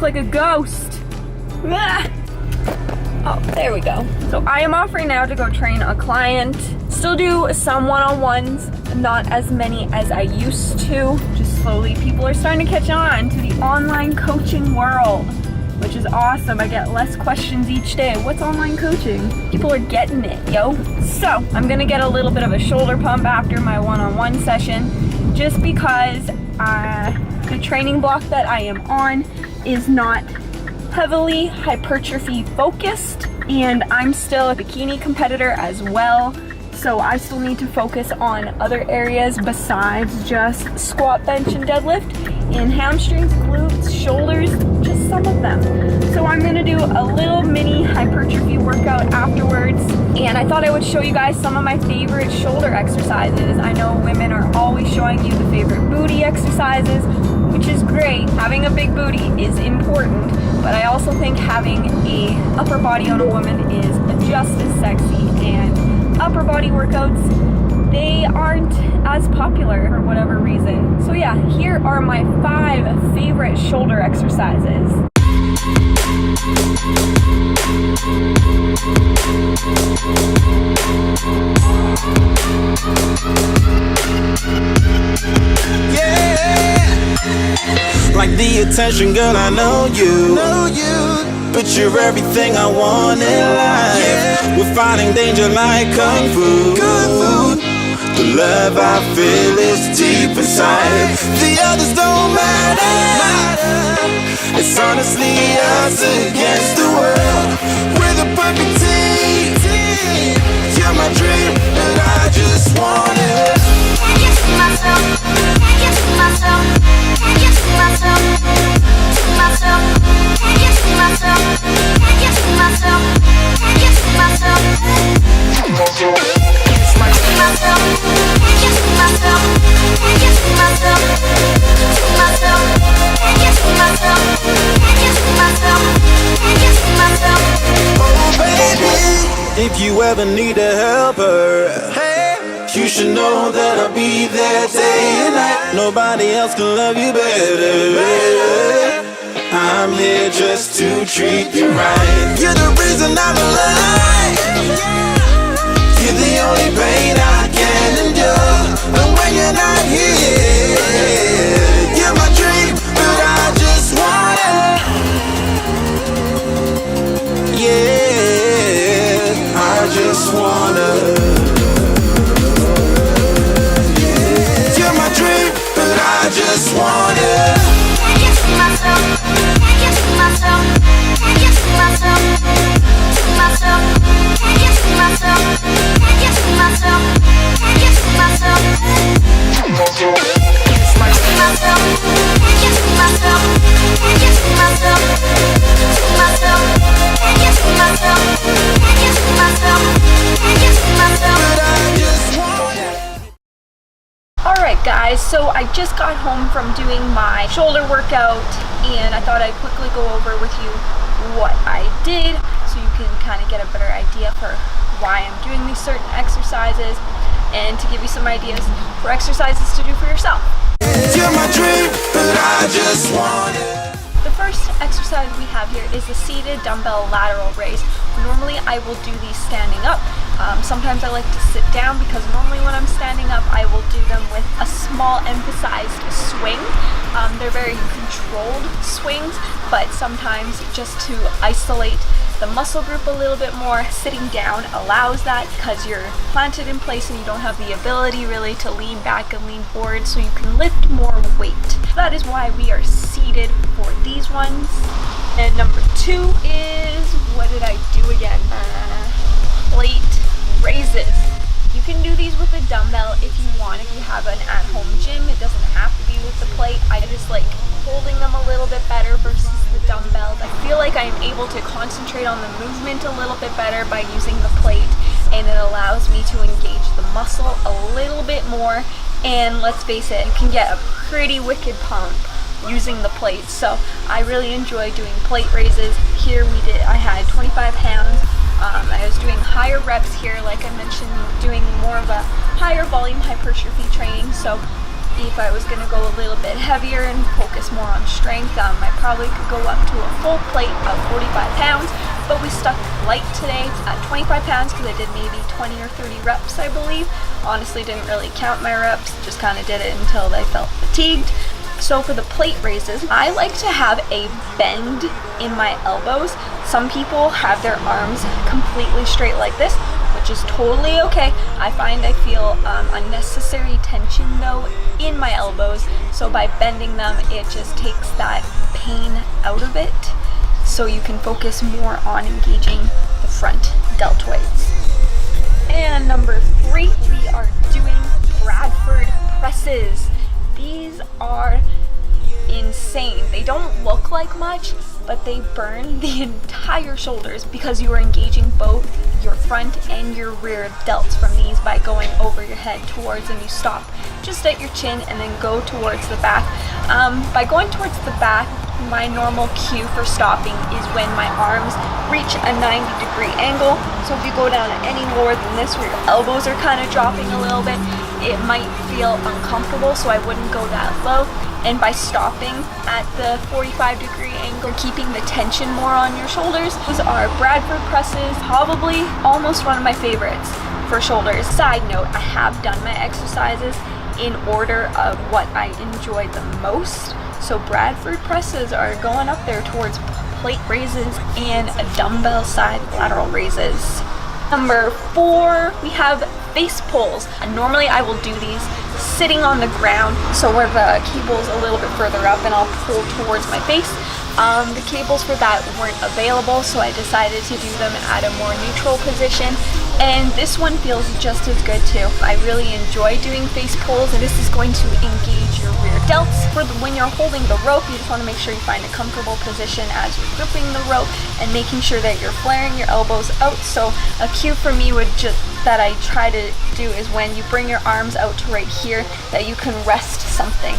like a ghost. Ah. Oh, there we go. So I am offering now to go train a client. Still do some one-on-ones, not as many as I used to. Just slowly, people are starting to catch on to the online coaching world, which is awesome. I get less questions each day. What's online coaching? People are getting it, yo. So I'm gonna get a little bit of a shoulder pump after my one-on-one session, just because the training block that I am on is not heavily hypertrophy focused, and I'm still a bikini competitor as well, so I still need to focus on other areas besides just squat, bench, and deadlift, and hamstrings, glutes, shoulders, just some of them. So I'm gonna do a little mini hypertrophy workout afterwards, and I thought I would show you guys some of my favorite shoulder exercises. I know women are always showing you the favorite booty exercises, which is great. Having a big booty is important, but I also think having a upper body on a woman is just as sexy, and upper body workouts, they aren't as popular for whatever reason. So yeah, here are my 5 favorite shoulder exercises. Like the attention, girl, I know you. But you're everything I want in life. We're fighting danger like kung fu. The love I feel is deep inside. The others don't matter. It's honestly us against the world. We're the perfect team. You're my dream, and I just want it. Can't you see myself? Can't you see myself? Can't you see myself? See myself? Can't you see myself? Can't you see myself? Can't you see myself? See myself? Can't you see myself? Can't you see myself? See myself? Can't you see myself? Can't you see myself? Can't you see myself? Oh baby, if you ever need a helper, you should know that I'll be there day and night. Nobody else can love you better. I'm here just to treat you right. You're the reason I'm alive. You're the only pain I can endure. And when you're not here, you're my dream, but I just want it. Yeah, I just wanna. I just want it. Can't you see myself? Can't you see myself? Can't you see myself? See myself? Can't you see myself? Can't you see myself? Can't you see myself? See myself? Can't you see myself? Can't you see myself? See myself? Can't you see myself? Can't you see myself? Can't you see myself? But I just want it. Alright guys, so I just got home from doing my shoulder workout, and I thought I'd quickly go over with you what I did so you can kind of get a better idea for why I'm doing these certain exercises, and to give you some ideas for exercises to do for yourself. You're my dream, but I just want it. The first exercise we have here is the seated dumbbell lateral raise. Normally I will do these standing up. Sometimes I like to sit down because normally when I'm standing up I will do them with a small emphasized swing. They're very controlled swings, but sometimes just to isolate the muscle group a little bit more, sitting down allows that because you're planted in place and you don't have the ability really to lean back and lean forward, so you can lift more weight. That is why we are seated for these ones. And number 2 is, what did I do again? Plate raises. You can do these with a dumbbell if you want, if you have an at-home gym. It doesn't have to be with the plate. I just like holding them a little bit better versus the dumbbells. I feel like I'm able to concentrate on the movement a little bit better by using the plate, and it allows me to engage the muscle a little bit more. And let's face it, you can get a pretty wicked pump using the plate. So I really enjoy doing plate raises. Here I had 25 pounds. I was doing higher reps here, like I mentioned, doing more of a higher volume hypertrophy training. So if I was going to go a little bit heavier and focus more on strength, I probably could go up to a full plate of 45 pounds, but we stuck light today at 25 pounds because I did maybe 20 or 30 reps, I believe. Honestly, didn't really count my reps, just kind of did it until I felt fatigued. So for the plate raises, I like to have a bend in my elbows. Some people have their arms completely straight like this, which is totally okay. I find I feel unnecessary tension though in my elbows, so by bending them it just takes that pain out of it, so you can focus more on engaging the front deltoids. And number 3, we are doing Bradford presses. These are insane. They don't look like much, but they burn the entire shoulders because you are engaging both your front and your rear delts from these by going over your head towards, and you stop just at your chin and then go towards the back. By going towards the back, my normal cue for stopping is when my arms reach a 90-degree angle. So if you go down any lower than this, where your elbows are kind of dropping a little bit, it might feel uncomfortable, so I wouldn't go that low. And by stopping at the 45-degree angle, keeping the tension more on your shoulders. Those are Bradford presses, probably almost one of my favorites for shoulders. Side note, I have done my exercises in order of what I enjoyed the most. So Bradford presses are going up there towards plate raises and dumbbell side lateral raises. Number 4, we have face pulls. And normally I will do these sitting on the ground, so where the cable's a little bit further up, and I'll pull towards my face. The cables for that weren't available, so I decided to do them at a more neutral position, and this one feels just as good too. I really enjoy doing face pulls, and this is going to engage your rear delts. When you're holding the rope, you just want to make sure you find a comfortable position as you're gripping the rope and making sure that you're flaring your elbows out. So a cue for me would that I try to do is when you bring your arms out to right here, that you can rest something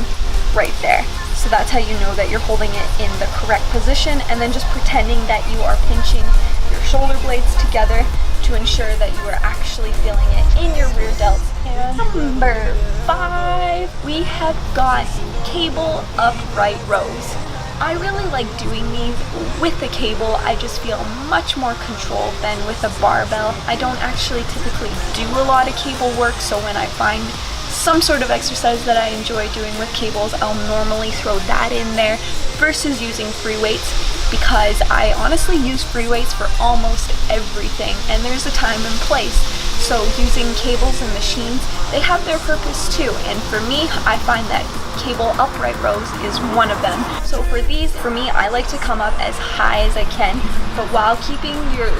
right there. So that's how you know that you're holding it in the correct position, and then just pretending that you are pinching your shoulder blades together to ensure that you are actually feeling it in your rear delts. And number 5, we have got cable upright rows. I really like doing these with the cable. I just feel much more controlled than with a barbell. I don't actually typically do a lot of cable work, so when I find some sort of exercise that I enjoy doing with cables, I'll normally throw that in there versus using free weights, because I honestly use free weights for almost everything, and there's a time and place. So using cables and machines, they have their purpose too, and for me, I find that cable upright rows is one of them. So for these, for me, I like to come up as high as I can, but while keeping your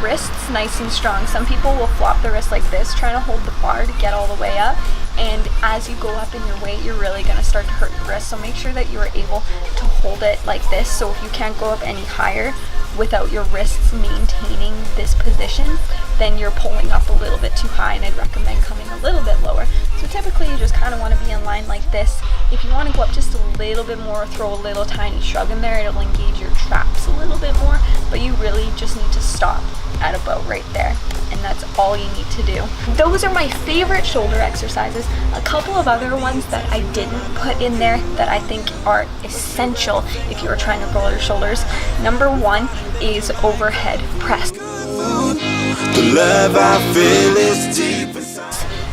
wrists nice and strong. Some people will flop the wrist like this, trying to hold the bar to get all the way up, and as you go up in your weight, you're really going to start to hurt your wrist. So make sure that you are able to hold it like this. So if you can't go up any higher without your wrists maintaining this position, then you're pulling up a little bit too high, and I'd recommend coming a little bit lower. So typically you just kind of want to be in line like this. If you want to go up just a little bit more, throw a little tiny shrug in there, it'll engage your traps a little bit more, but you really just need to stop at about right there, and that's all you need to do. Those are my favorite shoulder exercises. A couple of other ones that I didn't put in there that I think are essential if you're trying to roll your shoulders. Number 1 is overhead press. The love I feel is deep inside.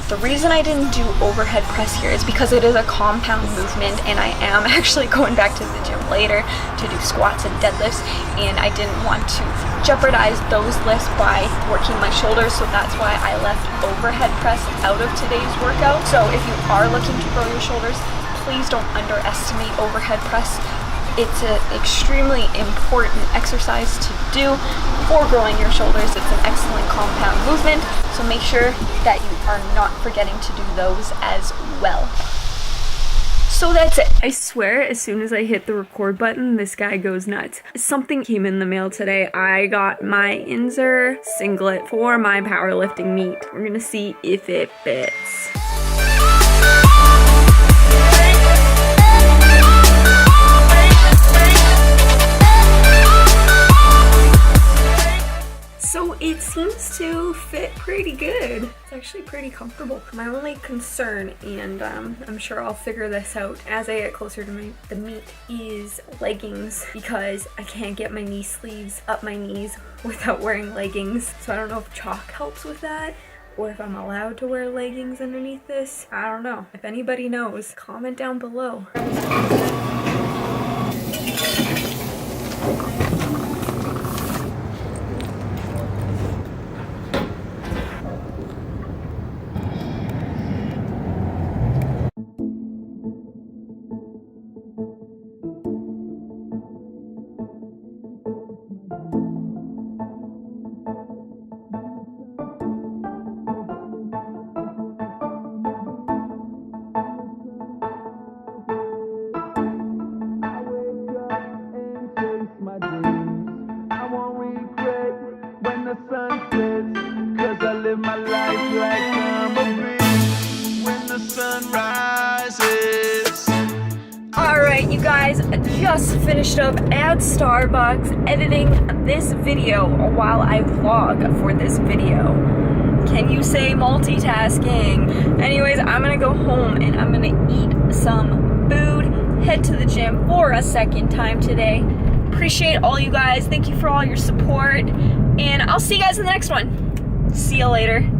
The reason I didn't do overhead press here is because it is a compound movement, and I am actually going back to the gym later to do squats and deadlifts, and I didn't want to jeopardize those lifts by working my shoulders, so that's why I left overhead press out of today's workout. So if you are looking to grow your shoulders, please don't underestimate overhead press. It's an extremely important exercise to do for growing your shoulders. It's an excellent compound movement, so make sure that you are not forgetting to do those as well. So that's it. I swear, as soon as I hit the record button, this guy goes nuts. Something came in the mail today. I got my Inzer singlet for my powerlifting meet. We're gonna see if it fits. So it's seems to fit pretty good. It's actually pretty comfortable. My only concern, and I'm sure I'll figure this out as I get closer to the meet, is leggings, because I can't get my knee sleeves up my knees without wearing leggings. So I don't know if chalk helps with that, or if I'm allowed to wear leggings underneath this. I don't know. If anybody knows, comment down below. Alright, you guys, I just finished up at Starbucks editing this video while I vlog for this video. Can you say multitasking? Anyways, I'm gonna go home and I'm gonna eat some food, head to the gym for a second time today. Appreciate all you guys. Thank you for all your support. And I'll see you guys in the next one. See you later.